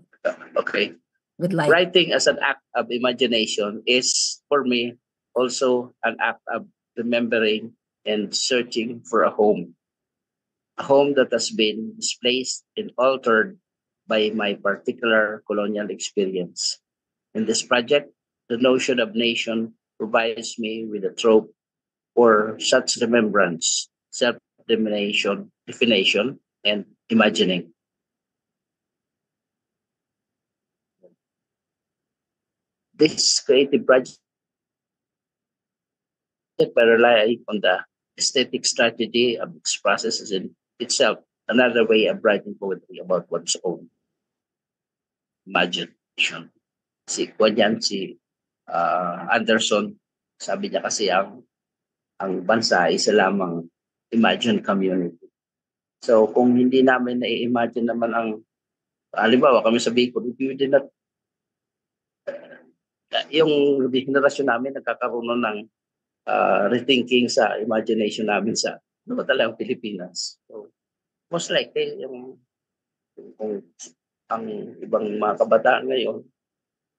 okay. would like. Writing as an act of imagination is, for me, also an act of remembering and searching for a home. A home that has been displaced and altered by my particular colonial experience. In this project, the notion of nation provides me with a trope for such remembrance, self-definition, and imagining. This creative project rely on the aesthetic strategy of its processes in itself, another way of writing poetry about one's own imagination. Si Anderson, sabi niya kasi ang bansa ay isa lamang imagined community. So kung hindi namin na-imagine naman ang, halimbawa kami sa Bicol, we did not, yung generasyon namin nagkakaroon ng rethinking sa imagination namin sa ano ba talagang Pilipinas. So, most likely, kung ang ibang mga kabataan ngayon,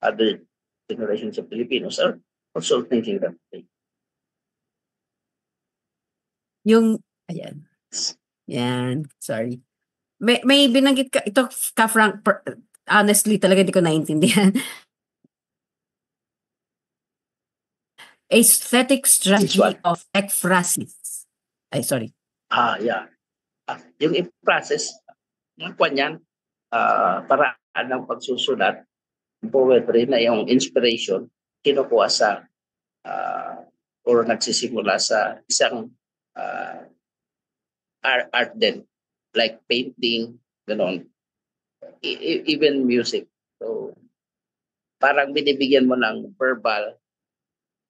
other generations of Filipinos are also thinking that way. Yan, sorry. May binanggit ka, ito ka Frank, honestly talaga hindi ko naintindihan. Aesthetic strategy of ekphrasis. Ay, sorry. Yeah. Yung process, ng kwan paraan ng pagsusulat, poetry na yung inspiration, kinukuha sa, or nagsisimula sa isang art din, like painting, gano'n. Even music. So, parang binibigyan mo ng verbal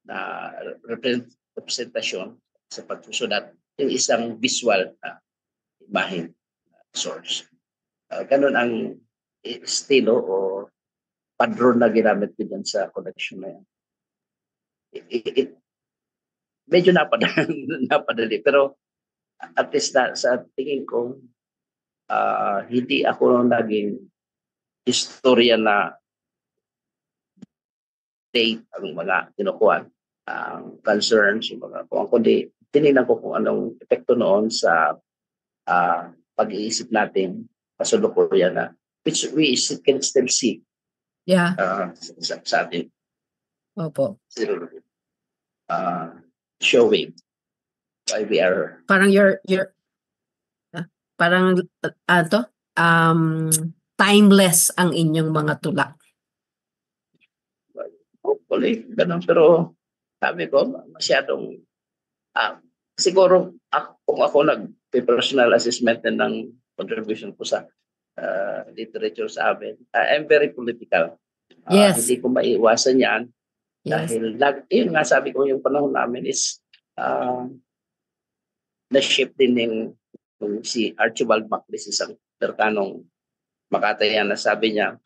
na representasyon sa pagsusulat yung isang visual na imahe source. Ganun ang estilo o padron na ginamit ko dyan sa collection na yan. Medyo napadali, pero at least sa tingin ko, hindi ako naging historian na date ang mga kinukuha, ang concerns, yung mga kundi tinignan ko kung anong epekto noon sa pag-iisip natin kasulukuyan na which we can still see sa atin. Opo. Still showing why we are parang parang timeless ang inyong mga tula. Hopefully, ganun. Pero sabi ko, masyadong siguro kung ako nag-personal assessment ng contribution ko sa literature sa amin, I'm very political. Yes. Hindi ko maiwasan yan. Yes. Dahil yun nga sabi ko, yung panahon namin is na-shape din yung si Archibald Maclis, isang Amerikanong Makatayan, na sabi niya,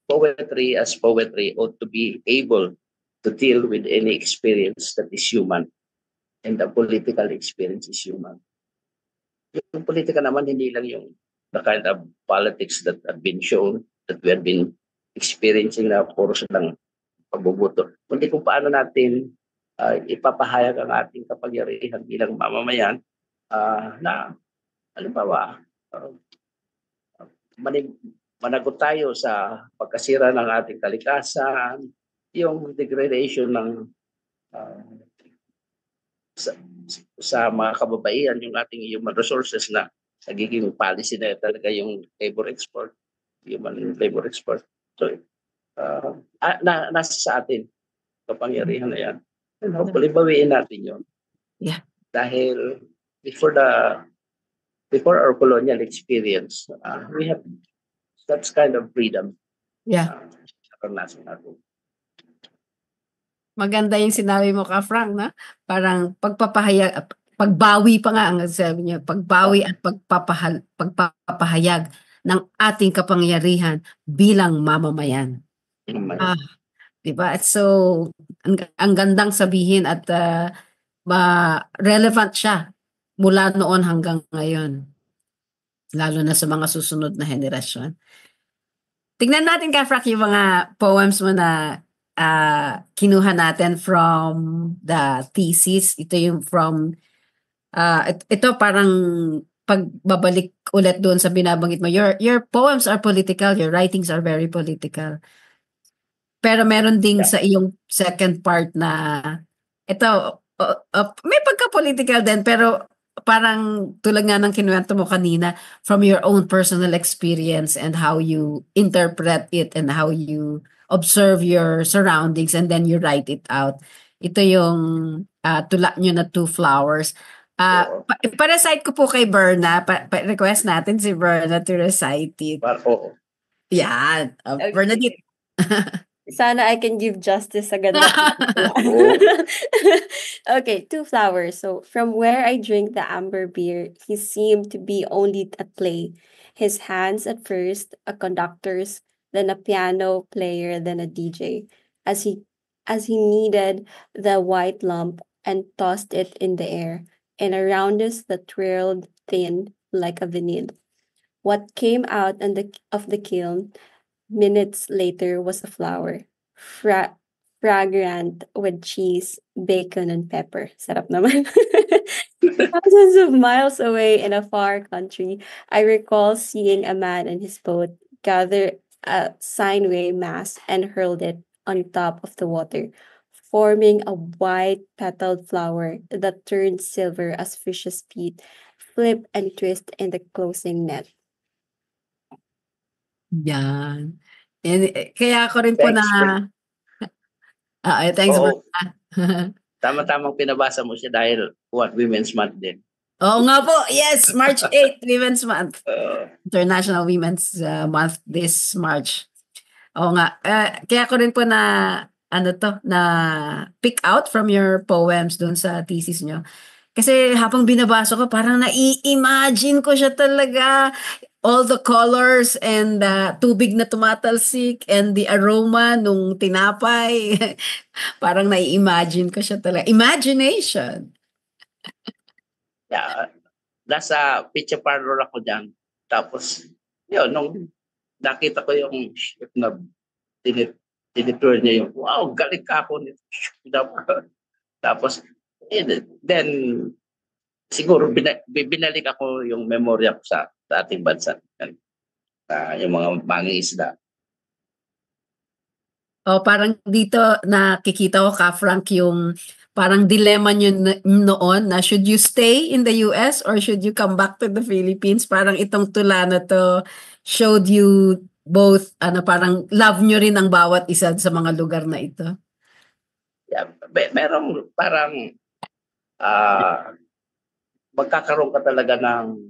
poetry as poetry ought to be able to deal with any experience that is human, and the political experience is human. Yung politika naman, hindi lang yung the kind of politics that have been shown, that we have been experiencing na puro silang pagbubuto. Kundi kung paano natin ipapahayag ang ating kapangyarihan bilang mamamayan na halimbawa managot tayo sa pagkasira ng ating kalikasan, yung degradation ng sa mga kababaihan, yung ating human resources na nagiging policy na talaga yung human labor export. So, nasa sa atin, kapangyarihan na yan. And hopefully, bawiin natin yun. Yeah. Dahil before our colonial experience, we have that kind of freedom. Yeah. Karanasan natin. Maganda yung sinabi mo ka, Frank, na parang pagbawi pa nga ang sabi niya, pagbawi at pagpapahayag ng ating kapangyarihan bilang mamamayan. Diba? So, ang gandang sabihin at relevant siya mula noon hanggang ngayon. Lalo na sa mga susunod na henerasyon. Tignan natin ka, Frank, yung mga poems mo na kinuha natin from the thesis. Ito yung from, ito parang pagbabalik ulit doon sa binabanggit mo. Your poems are political, your writings are very political. Pero meron ding sa iyong second part na ito, may pagka-political din, pero parang tulad nga ng kinuwento mo kanina, from your own personal experience and how you interpret it and how you observe your surroundings and then you write it out. Ito yung tula nyo na Two Flowers. Pa-recite ko po kay Berna. Request natin si Berna to recite it. Yan. Bernadette. Sana I can give justice sa ganda. Okay, Two Flowers. So, from where I drink the amber beer, he seemed to be only at play. His hands at first, a conductor's, then a piano player, then a DJ. As he kneaded the white lump and tossed it in the air, and around us that twirled thin like a vinyl. What came out of the kiln minutes later was a flower, fragrant with cheese, bacon, and pepper. Sarap naman. Thousands of miles away in a far country, I recall seeing a man and his boat gather a Steinway mass and hurled it on top of the water, forming a white petaled flower that turned silver as fish's feet flip and twist in the closing net. Yan. Kaya ako rin po thanks for Tama-tamang pinabasa mo siya dahil Women's Month din. Oo nga po, yes, March 8, Women's Month. International Women's Month this March. Oo nga, kaya ko rin po na pick out from your poems dun sa thesis nyo. Kasi habang binabasa ko, parang nai-imagine ko siya talaga. All the colors and tubig na tumatalsik and the aroma nung tinapay. Parang nai-imagine ko siya talaga. Imagination. Yeah. Nasa picture parlor ako dyan. Tapos, yun, nung nakita ko yung ship na tinitour niya yung, wow, galing ka ako nito. Tapos, then, siguro binalik ako yung memorya ko sa ating bansa. Yung mga mangingisda. Parang dito nakikita ko ka, Frank, yung parang dilemma nyo noon na should you stay in the US or should you come back to the Philippines? Parang itong tula na to showed you both, parang love nyo rin ang bawat isa sa mga lugar na ito. Yeah, merong parang magkakaroon ka talaga ng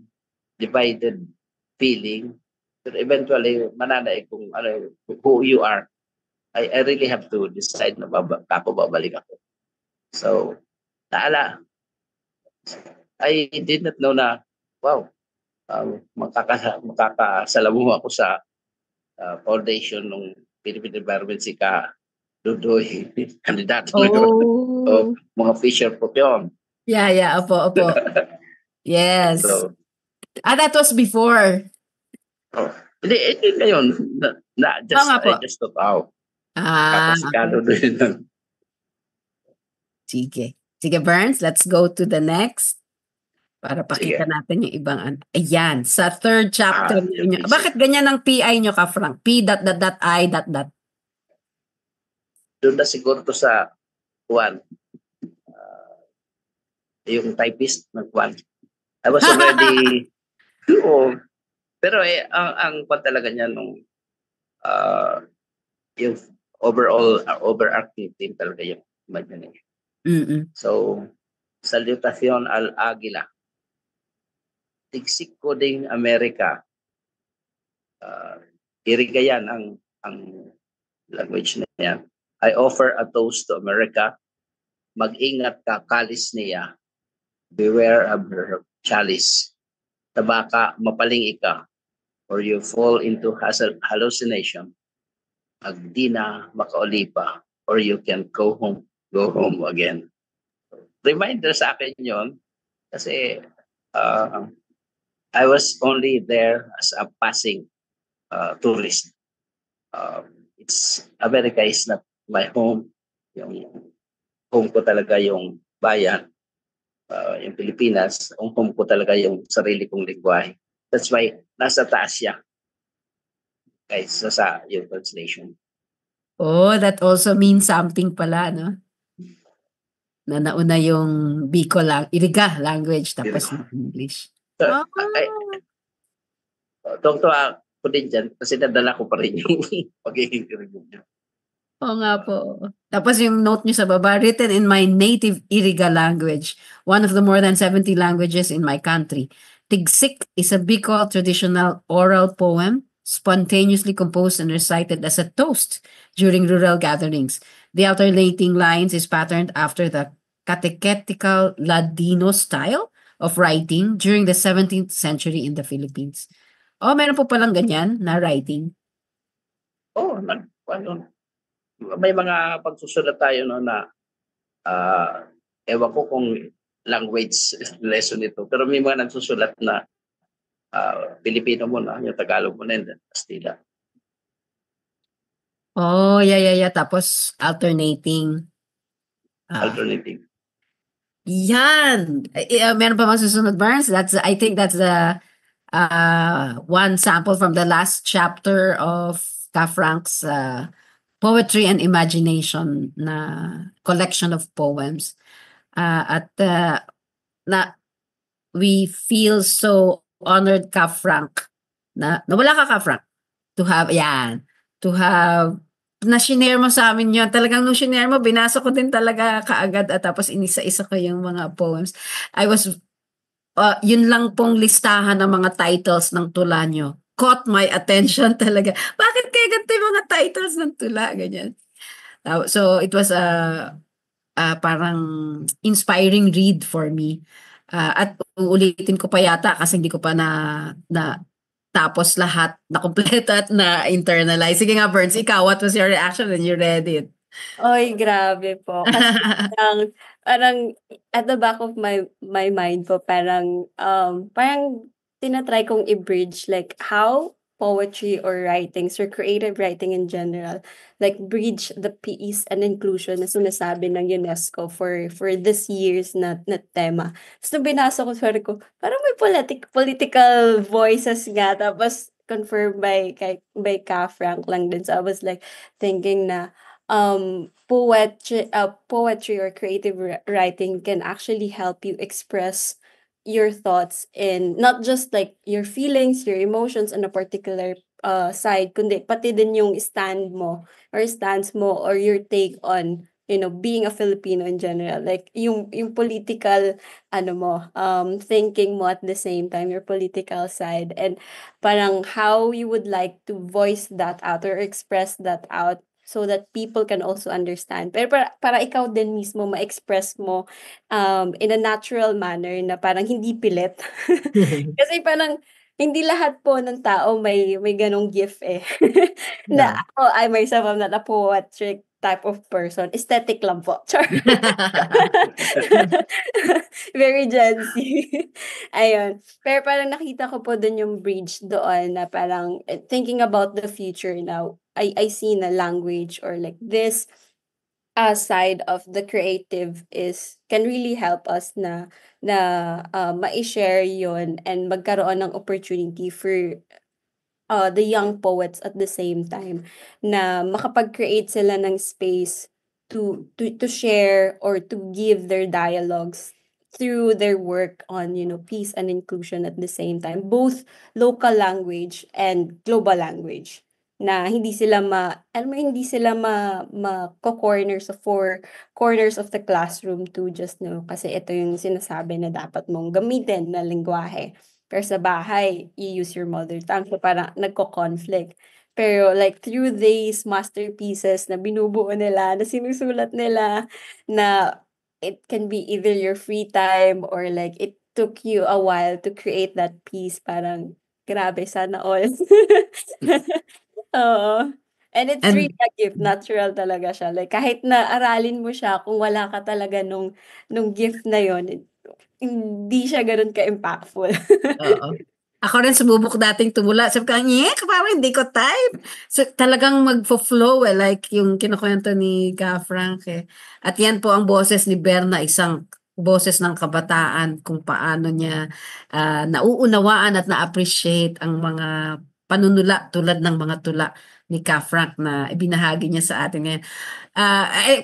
divided feeling. But eventually, mananay kung who you are. I really have to decide na babalik ako. So, I did not know na, wow, makakasalamu ako sa foundation ng Philippine Environment Sika Dudoy, kandidato ng mga Fisher po yun. Yeah, opo. Yes. So, that was before. Oh. Hindi ngayon. Oo nga po. I just thought, wow. Okay. Kapasikado din. Sige. Sige, Burns, let's go to the next. Para pakita Sige. natin yung ibang ano. Ayan, sa third chapter Yung niyo. thesis. Bakit ganyan ang PI nyo ka, Frank? P. I. Doon na siguro to sa Juan. Yung typist ng Juan. I was already pero ang talaga niya nung yung overarching theme talaga yung imagination. So, Salutación al Águila. Tigsik ko ding Amerika. Irigayan ang language na yan. I offer a toast to America. Mag-ingat ka, kalis niya. Beware of her chalice. Tabaka, mapaling ika, or you fall into hallucination. Magdi na makaulipa, or you can go home again. Reminder sa akin yon kasi I was only there as a passing tourist. America is not my home. Yung home ko talaga yung bayan, yung Pilipinas. Ang home ko talaga yung sarili kong lingwahe. That's why nasa taas siya kaysa sa yung translation. Oh, that also means something pala, no? Na nauna yung Bicol Iriga language tapos yung English. Doktor ako din dyan kasi nadala ko pa rin yung pagiging Iriga niya. Oo nga po. Tapos yung note nyo sa baba, written in my native Iriga language, one of the more than 70 languages in my country. Tigsik is a Bicol traditional oral poem spontaneously composed and recited as a toast during rural gatherings. The alternating lines is patterned after the catechetical Ladino style of writing during the 17th century in the Philippines. Oh, meron po palang ganyan na writing? Oh, may mga pagsusulat tayo no na ewan ko kung language lesson ito, pero may mga nagsusulat na Pilipino mo na, yung Tagalog mo na, Kastila. Oh, yeah. Tapos alternating. Alternating. Yan. Meron pa bang susunod, Burns? I think that's the one sample from the last chapter of Ka Frank's Poetry and Imagination na collection of poems. We feel so honored, Ka Frank, na wala Ka Frank, to have na shinare mo sa amin yun. Talagang nung shinare mo, binasa ko din talaga kaagad at tapos inisa-isa ko yung mga poems. Yun lang pong listahan ng mga titles ng tula nyo. Caught my attention talaga. Bakit kaya ganito yung mga titles ng tula? Ganyan. So, it was a parang inspiring read for me. At uulitin ko pa yata kasi hindi ko pa na tapos lahat na kompleto at na internalize. Sige nga, Burns, ikaw, what was your reaction when you read it? Oy, grabe po. Kasi parang at the back of my mind po, parang tinatry kong i-bridge like how poetry or writings or creative writing in general, like bridge the peace and inclusion na sinasabi ng UNESCO for this year's na tema. So binasa ko, sorry ko, parang may political voices nga, tapos confirmed by Ka Frank lang din. So I was like thinking na poetry or creative writing can actually help you express your thoughts in not just like your feelings, your emotions on a particular side, kundi pati din yung stance mo or your take on, being a Filipino in general, like yung political thinking mo at the same time, your political side, and parang how you would like to voice that out or express that out so that people can also understand. Pero para ikaw din mismo ma-express mo in a natural manner na parang hindi pilit. Kasi parang hindi lahat po ng tao may ganong gift eh. Na ako, I myself am not a poetic type of person. Aesthetic lang po. Char. Very Gen Z. Ayun. Pero parang nakita ko po dun yung bridge doon na parang thinking about the future now, I see na language or like this side of the creative is can really help us na ma-share yon and magkaroon ng opportunity for the young poets at the same time na makapag-create sila ng space to share or to give their dialogues through their work on peace and inclusion at the same time, both local language and global language, na hindi sila alam mo, hindi sila corners of four corners of the classroom to just kasi ito yung sinasabi na dapat mong gamitin na lengguwahe. Pero sa bahay, you use your mother tongue. So parang nagko-conflict. Pero like through these masterpieces na binubuo nila, na sinusulat nila, na it can be either your free time or like it took you a while to create that piece. Parang grabe, sana all. Oo. And it's And really a gift. Natural talaga siya. Like kahit na aralin mo siya, kung wala ka talaga nung gift na yon, hindi siya gano'n ka-impactful. oo. Ako rin sumubok dating tumula. Sabi ko, parang hindi ko type. So, talagang magfo-flow like yung kinukwento ni Ka Frank eh. At yan po ang boses ni Berna, isang boses ng kabataan kung paano niya nauunawaan at na-appreciate ang mga panunula tulad ng mga tula ni Ka Frank na ibinahagi niya sa atin ngayon.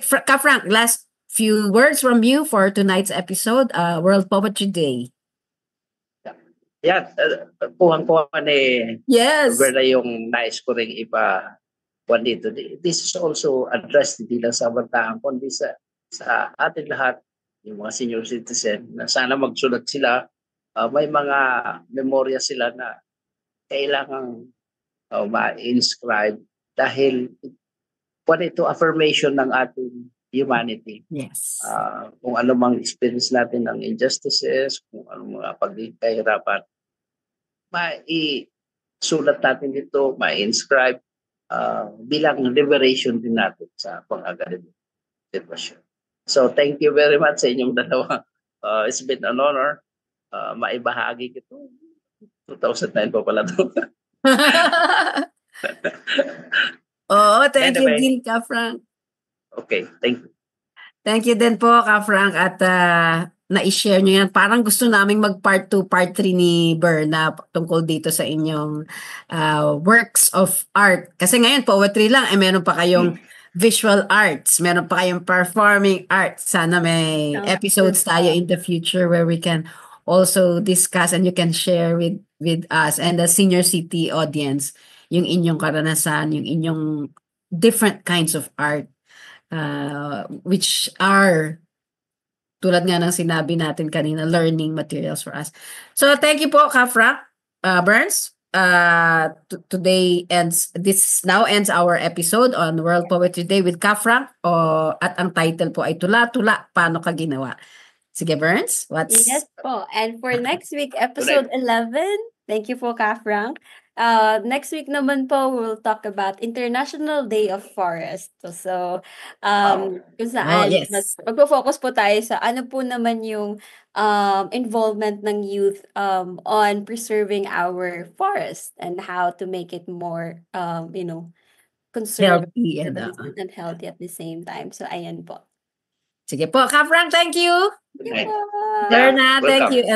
Ka Frank, last few words from you for tonight's episode, World Poetry Day. Yan, kuha ni Yes. Berna yung nais ko rin ipa-kuhan dito. This is also addressed hindi lang sa bantaan, kundi sa atin lahat, yung mga senior citizen, na sana magsulat sila. May mga memorya sila na kailangang ma-inscribe dahil kuhan ito affirmation ng ating humanity. Yes. Kung ano mang experience natin ng injustices, kung ano mga pagkahirapan, mai-sulat natin dito, ma-inscribe bilang liberation din natin sa pang-agaling sitwasyon. So thank you very much sa inyong dalawa. It's been an honor. Maibahagi ito. 2009 pa pala ito. Thank you Anyway. din, Ka Frank. Okay, thank you. Thank you din po, Ka Frank, at na-share nyo yan. Parang gusto naming mag-part 2, part 3 ni Berna tungkol dito sa inyong works of art. Kasi ngayon, poetry lang, meron pa kayong visual arts, meron pa kayong performing arts. Sana may episodes tayo in the future where we can also discuss and you can share with us and the Senior City audience yung inyong karanasan, yung inyong different kinds of art which are tulad nga ng sinabi natin kanina, learning materials for us. So thank you po, Ka Frank Burns. Today this now ends our episode on World Poetry Day with Ka Frank. At ang title po ay Tula-Tula, Paano Ka Ginawa? Sige, Burns, Yes po. And for next week, episode 11, thank you po, Ka Frank. Next week naman po, we'll talk about International Day of Forest. So, kung saan, yes. magpo-focus po tayo sa ano po naman yung involvement ng youth on preserving our forest and how to make it more, conservative Healthy and healthy at the same time. So, ayan po. Sige po, Ka Frank, thank you. Thank you po. Berna, thank you.